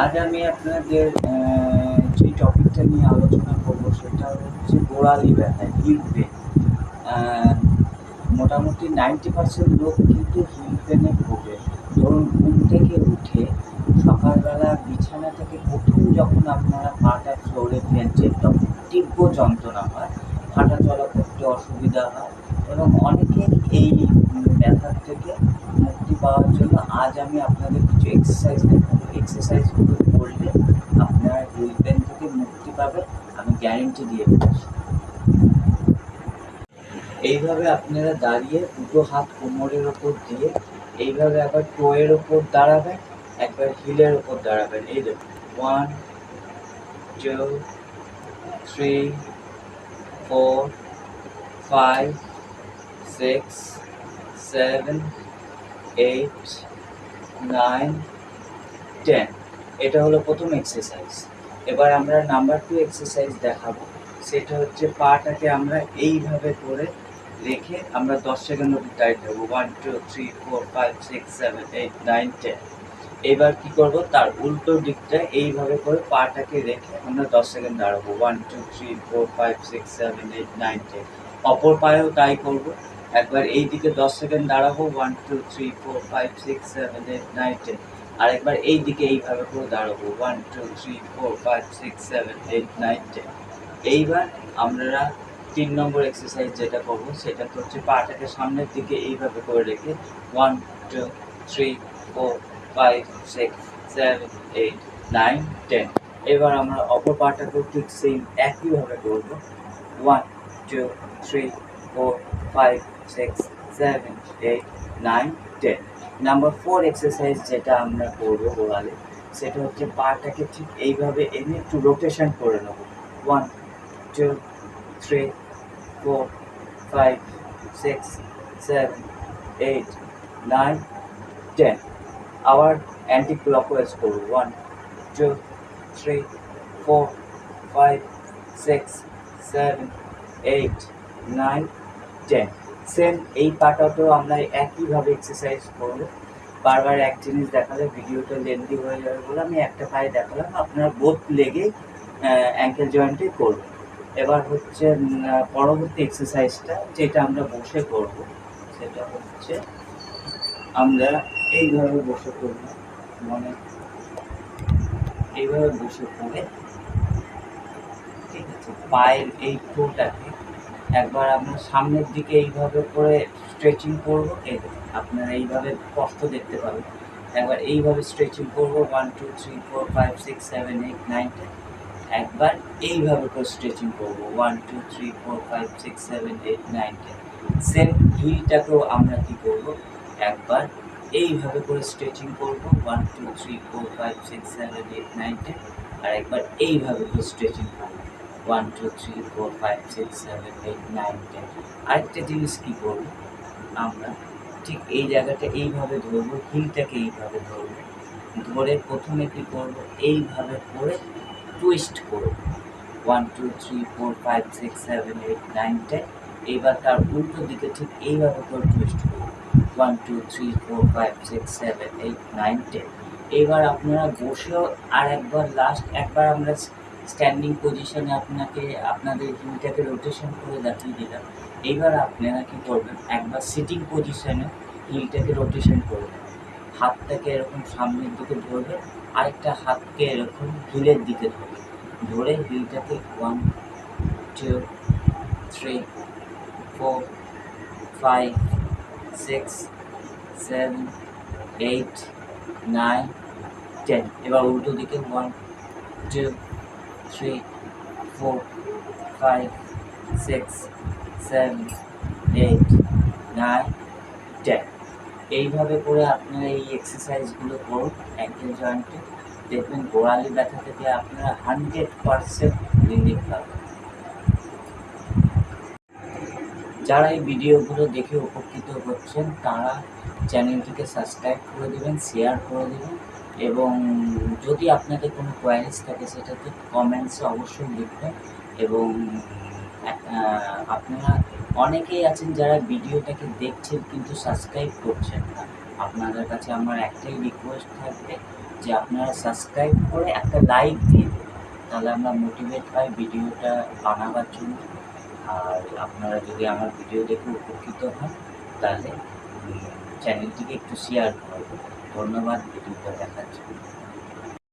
আজ আমি আপনাদের যে টপিকটা নিয়ে আলোচনা করবো সেটা হচ্ছে গোড়ালি ব্যথা, হিল পেন। মোটামুটি 90% লোক কিন্তু হিল পেনে ভোগে। ধরুন ঘুম থেকে উঠে সকালবেলা বিছানা থেকে প্রথম যখন আপনারা পাটা ফ্লোরে ফেলছেন তখন তীব্র যন্ত্রণা হয়, হাঁটা চলা করতে অসুবিধা হয় এবং অনেকের এই ব্যথার থেকে মুক্তি পাওয়ার জন্য আজ আমি আপনাদের কিছু এক্সারসাইজ দেখাবো। এক্সারসাইজগুলো করলে আপনারা হিল পেন থেকে মুক্তি পাবেন, আমি গ্যারেন্টি দিয়ে বলছি। এইভাবে আপনারা দাঁড়িয়ে দুটো হাত কোমরের ওপর দিয়ে এইভাবে একবার টোয়ের ওপর দাঁড়াবেন, একবার হিলের ওপর দাঁড়াবেন। এই দেখুন, 1 2 3 4 5 6 7 8 9 10। এটা হলো প্রথম এক্সারসাইজ। এবার আমরা নাম্বার 2 এক্সারসাইজ দেখাবো। সেটা হচ্ছে পাটাকে আমরা এইভাবে করে রেখে আমরা 10 সেকেন্ড অবধি দাঁড়িয়ে থাকবো। 1 2 3 4 5 6 7 8 9 10। এবার কি করব, তার উল্টো দিকটা এইভাবে করে পাটাকে রেখে আমরা 10 সেকেন্ড দাঁড়াবো। 1 2 3 4 5 6 7 8 9 10। অপর পায়েও তাই করব। একবার এই দিকে 10 সেকেন্ড দাঁড়াবো, 1 2 3 4 5 6 7 8 9 10। আরেকবার এই দিকে এইভাবে করে দাঁড়াবো, 1 2 3 4 5 6 7 8 9 10। এইবার আমরা 3 নম্বর এক্সারসাইজ যেটা করব সেটা হচ্ছে পাটাকে সামনের দিকে এইভাবে করে রেখে 1 2 3 4 5 6 7 8 9 10। এবার আমরা অপর পাটাকেও ঠিক সেম একইভাবে করব, 1 2 3 4 5 6 7 8 9 10। নাম্বার 4 এক্সারসাইজ যেটা আমরা করবো গোড়ালে, সেটা হচ্ছে পাটাকে ঠিক এইভাবে এনে একটু রোটেশন করে নেব। 1 2 3 4 5 6 7 8 9 10। আবার অ্যান্টি ক্লকওয়াইজ করব, 1 2 3 4 5 6 7 8 9 10। সেম এই পাটাতেও আমরা একইভাবে এক্সারসাইজ করব। বারবার এক জিনিস দেখালে ভিডিওটা লেন্দি হয়ে যাবে বলে আমি একটা পায়ে দেখালাম, আপনারা বোথ লেগে অ্যাঙ্কেল জয়েন্টে করবেন। এবার হচ্ছে পরবর্তী এক্সারসাইজটা যেটা আমরা বসে করব সেটা হচ্ছে আমরা এইভাবে বসে করব, মানে এইভাবে বসে পড়ে, ঠিক আছে, পায়ের এই টোটাকে একবার আমরা সামনের দিকে এইভাবে করে স্ট্রেচিং করব। এই আপনারা এইভাবে স্পষ্ট দেখতে পাবেন। একবার এইভাবে স্ট্রেচিং করব, 1 2 3 4 5 6 7 8 9 10। একবার এইভাবে করে স্ট্রেচিং করব, 1 2 3 4 5 6 7 8 9 10। সেম হিলটাকেও আমরা কি করব, একবার এইভাবে করে স্ট্রেচিং করব, 1 2 3 4 5 6 7 8 9 10। আর একবার এইভাবে করে স্ট্রেচিং করব, 1 2 3 4 5 6 7 8 9 10। আরেকটা জিনিস কি করব, আমরা ঠিক এই জায়গাটা এইভাবে ধরবো, হিলটাকে এইভাবে ধরবো, ধরে প্রথমে কি করব, এইভাবে করে টুইস্ট করব, 1 2 3 4 5 6 7 8 9 10। এইবার তার উল্টো দিকে ঠিক এইভাবে করে টুইস্ট করব, 1 2 3 4 5 6 7 8 9 10। এবার আপনারা বসেও আর একবার লাস্ট একবার আমরা স্ট্যান্ডিং পজিশনে আপনাদের হিলটাকে রোটেশন করে দেখিয়ে দিলাম। এইবার আপনারা কি করবেন, একবার সিটিং পজিশনে হিলটাকে রোটেশন করবেন। হাতটাকে এরকম সামনের দিকে ধরবেন, আরেকটা হাতকে এরকম হিলের দিকে ধরবেন, ধরে হিলটাকে 1 2 3 4 5 6 7 8 9 10। এবার উল্টো দিকে 1 2 3 4 5 6 7 8 9 10। এইভাবে করে আপনারা এই এক্সারসাইজগুলো করুন অ্যাঙ্কেল জয়েন্টে, দেখবেন গোড়ালি ব্যথা থেকে আপনারা 100% রিলিফ পাবেন। যারা এই ভিডিওগুলো দেখে উপকৃত হচ্ছেন তারা চ্যানেলটিকে সাবস্ক্রাইব করে দেবেন, শেয়ার করে দেবেন এবং যদি আপনাদের কোনো কোয়ারিজ থাকে সেটাতে কমেন্টসে অবশ্যই লিখবেন। এবং আপনারা অনেকেই আছেন যারা ভিডিওটাকে দেখছেন কিন্তু সাবস্ক্রাইব করছেন না। আপনাদের কাছে আমার একটাই রিকোয়েস্ট থাকবে যে আপনারা সাবস্ক্রাইব করে একটা লাইক দিয়ে দেবেন, তাহলে আমরা মোটিভেট হয় ভিডিওটা বানাবার জন্য। আর আপনারা যদি আমার ভিডিও দেখে উপকৃত হন তাহলে চ্যানেলটিকে একটু শেয়ার করবেন। ধন্যবাদ ভিডিওটা দেখার জন্য।